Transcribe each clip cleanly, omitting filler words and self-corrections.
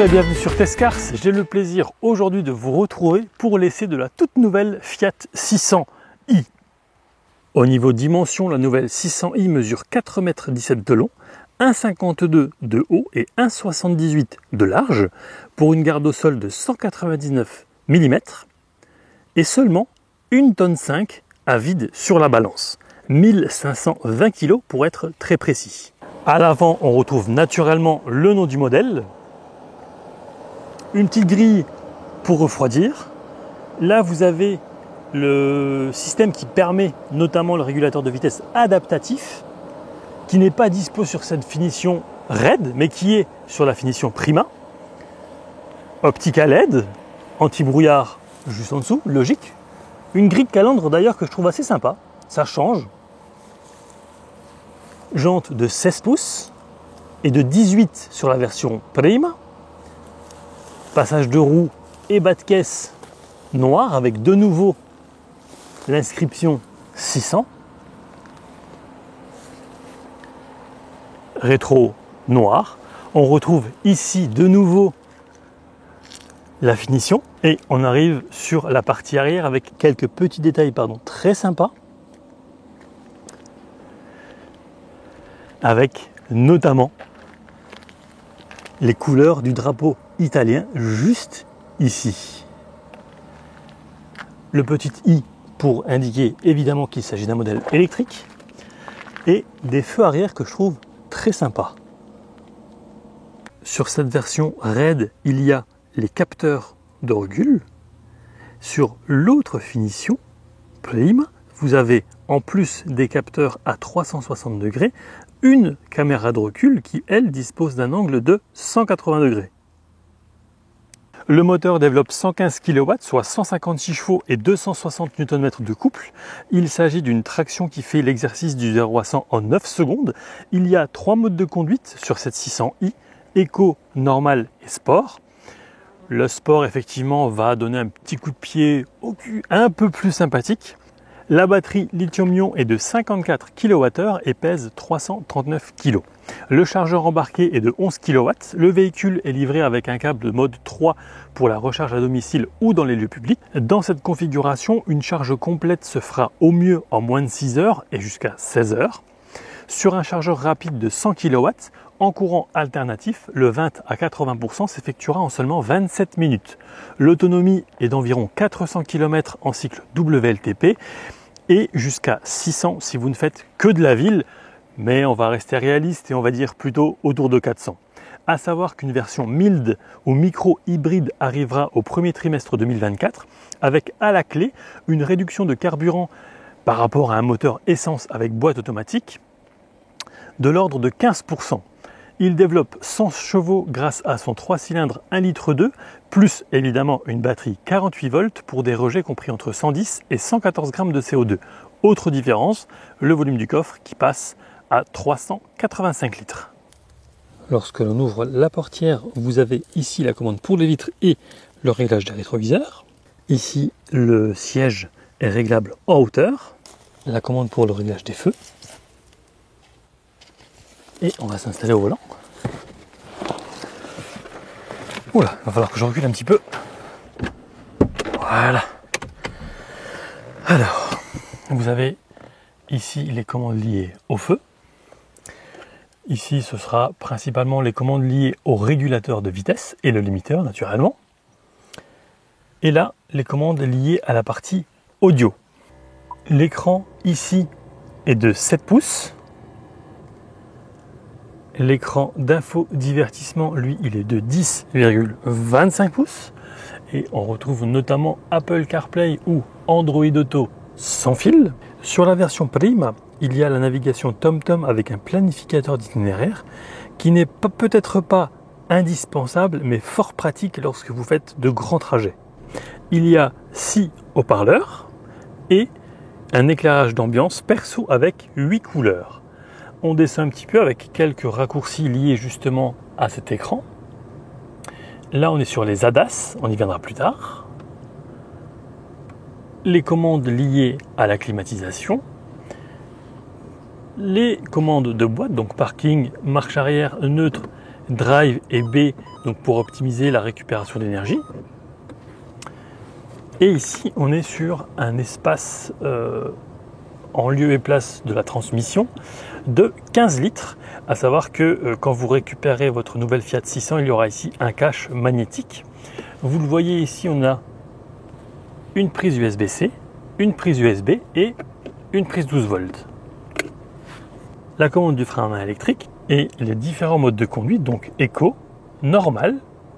et bienvenue sur Tescars. J'ai le plaisir aujourd'hui de vous retrouver pour l'essai de la toute nouvelle Fiat 600i. Au niveau dimension, la nouvelle 600i mesure 4,17 m de long, 1,52 de haut et 1,78 de large pour une garde au sol de 199 mm et seulement 1,5 tonne à vide sur la balance. 1520 kg pour être très précis. À l'avant, on retrouve naturellement le nom du modèle, une petite grille pour refroidir. Là, vous avez le système qui permet notamment le régulateur de vitesse adaptatif, qui n'est pas dispo sur cette finition raide, mais qui est sur la finition Prima. Optique à LED, anti-brouillard juste en dessous, logique. Une grille de calandre d'ailleurs que je trouve assez sympa, ça change. Jantes de 16 pouces et de 18 sur la version Prima. Passage de roue et bas de caisse noir avec de nouveau l'inscription 600. Rétro noir. On retrouve ici de nouveau la finition et on arrive sur la partie arrière avec quelques petits détails très sympas. Avec notamment les couleurs du drapeau italien juste ici. Le petit i pour indiquer évidemment qu'il s'agit d'un modèle électrique et des feux arrière que je trouve très sympas. Sur cette version raide, il y a les capteurs de recul. Sur l'autre finition, Prima, vous avez en plus des capteurs à 360 degrés, une caméra de recul qui, elle, dispose d'un angle de 180 degrés. Le moteur développe 115 kW, soit 156 chevaux et 260 Nm de couple. Il s'agit d'une traction qui fait l'exercice du 0 à 100 en 9 secondes. Il y a 3 modes de conduite sur cette 600i, Eco, Normal et Sport. Le Sport, effectivement, va donner un petit coup de pied au cul un peu plus sympathique. La batterie lithium-ion est de 54 kWh et pèse 339 kg. Le chargeur embarqué est de 11 kW. Le véhicule est livré avec un câble de mode 3 pour la recharge à domicile ou dans les lieux publics. Dans cette configuration, une charge complète se fera au mieux en moins de 6 heures et jusqu'à 16 heures. Sur un chargeur rapide de 100 kW, en courant alternatif, le 20 à 80% s'effectuera en seulement 27 minutes. L'autonomie est d'environ 400 km en cycle WLTP et jusqu'à 600 si vous ne faites que de la ville, mais on va rester réaliste et on va dire plutôt autour de 400. À savoir qu'une version mild ou micro-hybride arrivera au premier trimestre 2024 avec à la clé une réduction de carburant par rapport à un moteur essence avec boîte automatique de l'ordre de 15%. Il développe 100 chevaux grâce à son 3 cylindres 1,2 litre, plus évidemment une batterie 48 volts pour des rejets compris entre 110 et 114 grammes de CO2. Autre différence, le volume du coffre qui passe à 385 litres. Lorsque l'on ouvre la portière, vous avez ici la commande pour les vitres et le réglage des rétroviseurs. Ici, le siège est réglable en hauteur. La commande pour le réglage des feux. Et on va s'installer au volant. Oula, il va falloir que je recule un petit peu. Voilà. Alors, vous avez ici les commandes liées au feu. Ici, ce sera principalement les commandes liées au régulateur de vitesse et le limiteur, naturellement. Et là, les commandes liées à la partie audio. L'écran ici est de 7 pouces. L'écran d'infodivertissement, lui, il est de 10,25 pouces. Et on retrouve notamment Apple CarPlay ou Android Auto sans fil. Sur la version Prima, il y a la navigation TomTom avec un planificateur d'itinéraire qui n'est peut-être pas indispensable, mais fort pratique lorsque vous faites de grands trajets. Il y a 6 haut-parleurs et un éclairage d'ambiance perso avec 8 couleurs. On descend un petit peu avec quelques raccourcis liés justement à cet écran. Là, on est sur les ADAS, on y viendra plus tard. Les commandes liées à la climatisation. Les commandes de boîte, donc parking, marche arrière, neutre, drive et B donc pour optimiser la récupération d'énergie. Et ici, on est sur un espace en lieu et place de la transmission de 15 litres. À savoir que quand vous récupérez votre nouvelle Fiat 600, il y aura ici un cache magnétique. Vous le voyez ici, on a une prise USB-C, une prise USB et une prise 12 volts. La commande du frein à main électrique et les différents modes de conduite, donc éco, normal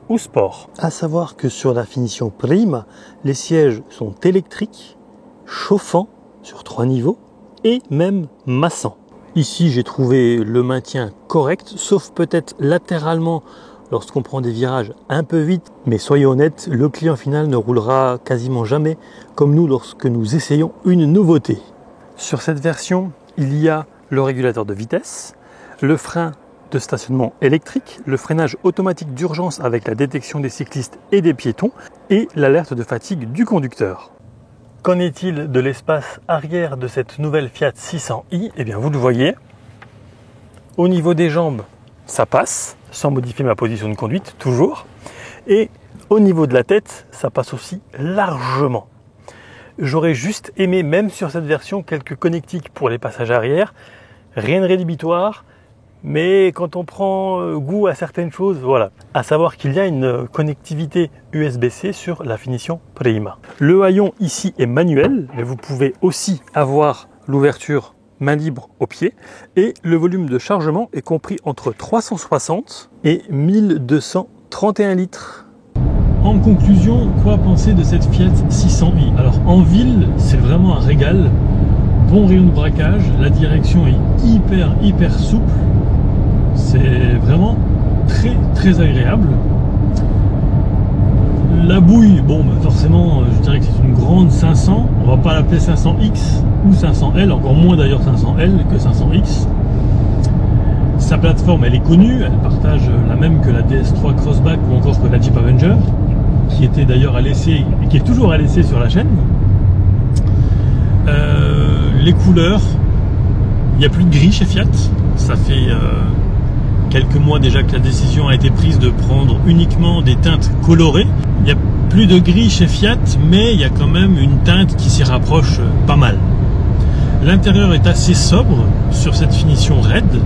ou sport. À savoir que sur la finition Prima, les sièges sont électriques, chauffants sur 3 niveaux et même massants. Ici, j'ai trouvé le maintien correct, sauf peut-être latéralement lorsqu'on prend des virages un peu vite. Mais soyez honnêtes, le client final ne roulera quasiment jamais comme nous lorsque nous essayons une nouveauté. Sur cette version, il y a le régulateur de vitesse, le frein de stationnement électrique, le freinage automatique d'urgence avec la détection des cyclistes et des piétons et l'alerte de fatigue du conducteur. Qu'en est-il de l'espace arrière de cette nouvelle Fiat 600i? Eh bien, vous le voyez, au niveau des jambes, ça passe, sans modifier ma position de conduite, toujours. Et au niveau de la tête, ça passe aussi largement. J'aurais juste aimé, même sur cette version, quelques connectiques pour les passages arrière. Rien de rédhibitoire, mais quand on prend goût à certaines choses, voilà. À savoir qu'il y a une connectivité USB-C sur la finition Prima. Le haillon ici est manuel, mais vous pouvez aussi avoir l'ouverture main libre au pied. Et le volume de chargement est compris entre 360 et 1231 litres. En conclusion, quoi penser de cette Fiat 600i? Alors en ville, c'est vraiment un régal. Bon rayon de braquage, la direction est hyper souple. C'est vraiment très agréable. La bouille, bon bah forcément je dirais que c'est une grande 500. On va pas l'appeler 500X ou 500L, encore moins d'ailleurs 500L que 500X. Sa plateforme elle est connue, elle partage la même que la DS3 Crossback ou encore que la Jeep Avenger, qui était d'ailleurs à l'essai et qui est toujours à l'essai sur la chaîne. Les couleurs, il n'y a plus de gris chez Fiat, ça fait quelques mois déjà que la décision a été prise de prendre uniquement des teintes colorées. Il n'y a plus de gris chez Fiat, mais il y a quand même une teinte qui s'y rapproche pas mal. L'intérieur est assez sobre sur cette finition Red,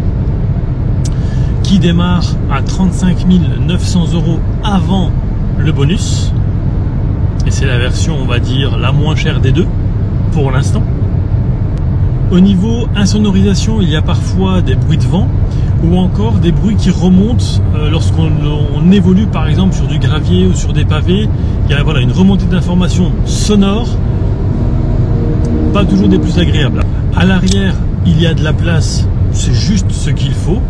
qui démarre à 35 900 € avant le bonus. Et c'est la version, on va dire, la moins chère des deux, pour l'instant. Au niveau insonorisation, il y a parfois des bruits de vent ou encore des bruits qui remontent lorsqu'on évolue par exemple sur du gravier ou sur des pavés. Il y a voilà, une remontée d'informations sonores, pas toujours des plus agréables. À l'arrière, il y a de la place, c'est juste ce qu'il faut.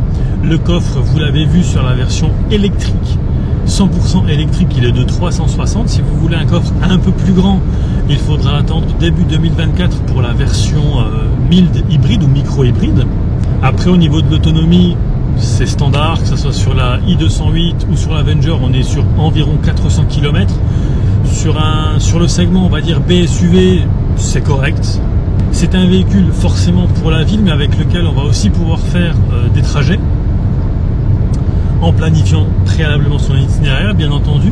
Le coffre, vous l'avez vu sur la version électrique, 100% électrique, il est de 360. Si vous voulez un coffre un peu plus grand, il faudra attendre début 2024 pour la version mild hybride ou micro hybride. Après, au niveau de l'autonomie, c'est standard, que ce soit sur la i208 ou sur l'Avenger, on est sur environ 400 km. Sur le segment, on va dire BSUV, c'est correct. C'est un véhicule forcément pour la ville, mais avec lequel on va aussi pouvoir faire des trajets, en planifiant préalablement son itinéraire, bien entendu.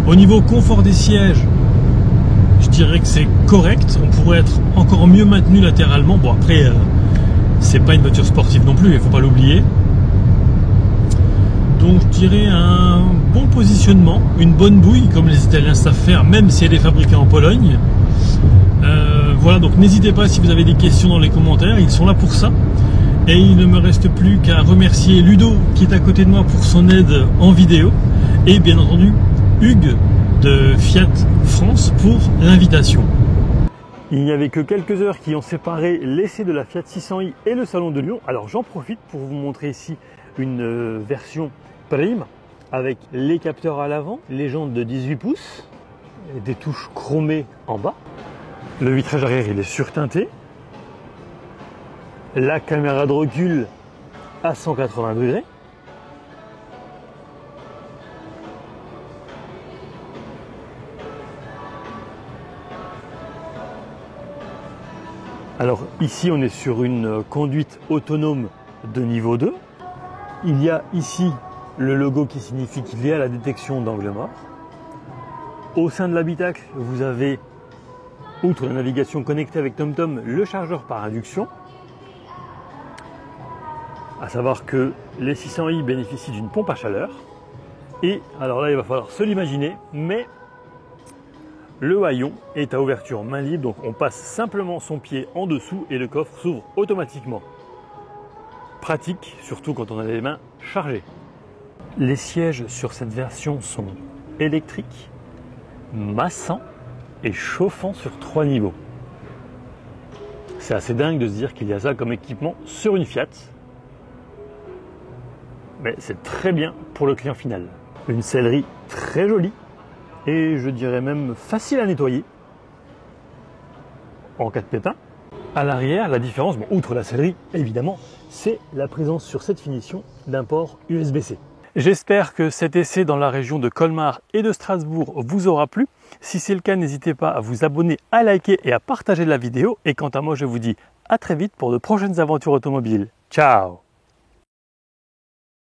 Au niveau confort des sièges, je dirais que c'est correct. On pourrait être encore mieux maintenu latéralement. Bon, après, c'est pas une voiture sportive non plus, il ne faut pas l'oublier. Donc, je dirais un bon positionnement, une bonne bouille, comme les Italiens savent faire, même si elle est fabriquée en Pologne. Voilà, donc n'hésitez pas si vous avez des questions dans les commentaires, ils sont là pour ça. Et il ne me reste plus qu'à remercier Ludo qui est à côté de moi pour son aide en vidéo. Et bien entendu, Hugues de Fiat France pour l'invitation. Il n'y avait que quelques heures qui ont séparé l'essai de la Fiat 600i et le salon de Lyon. Alors j'en profite pour vous montrer ici une version Prima avec les capteurs à l'avant, les jantes de 18 pouces, et des touches chromées en bas. Le vitrage arrière il est surteinté. La caméra de recul à 180 degrés. Alors ici on est sur une conduite autonome de niveau 2. Il y a ici le logo qui signifie qu'il y a la détection d'angle mort. Au sein de l'habitacle, vous avez, outre la navigation connectée avec TomTom, le chargeur par induction. À savoir que les 600i bénéficient d'une pompe à chaleur. Et alors là, il va falloir se l'imaginer, mais le haillon est à ouverture main libre, donc on passe simplement son pied en dessous et le coffre s'ouvre automatiquement. Pratique, surtout quand on a les mains chargées. Les sièges sur cette version sont électriques, massants et chauffants sur 3 niveaux. C'est assez dingue de se dire qu'il y a ça comme équipement sur une Fiat. Mais c'est très bien pour le client final. Une sellerie très jolie et je dirais même facile à nettoyer en cas de pépin. À l'arrière, la différence, outre la sellerie évidemment, c'est la présence sur cette finition d'un port USB-C. J'espère que cet essai dans la région de Colmar et de Strasbourg vous aura plu. Si c'est le cas, n'hésitez pas à vous abonner, à liker et à partager la vidéo. Et quant à moi, je vous dis à très vite pour de prochaines aventures automobiles. Ciao!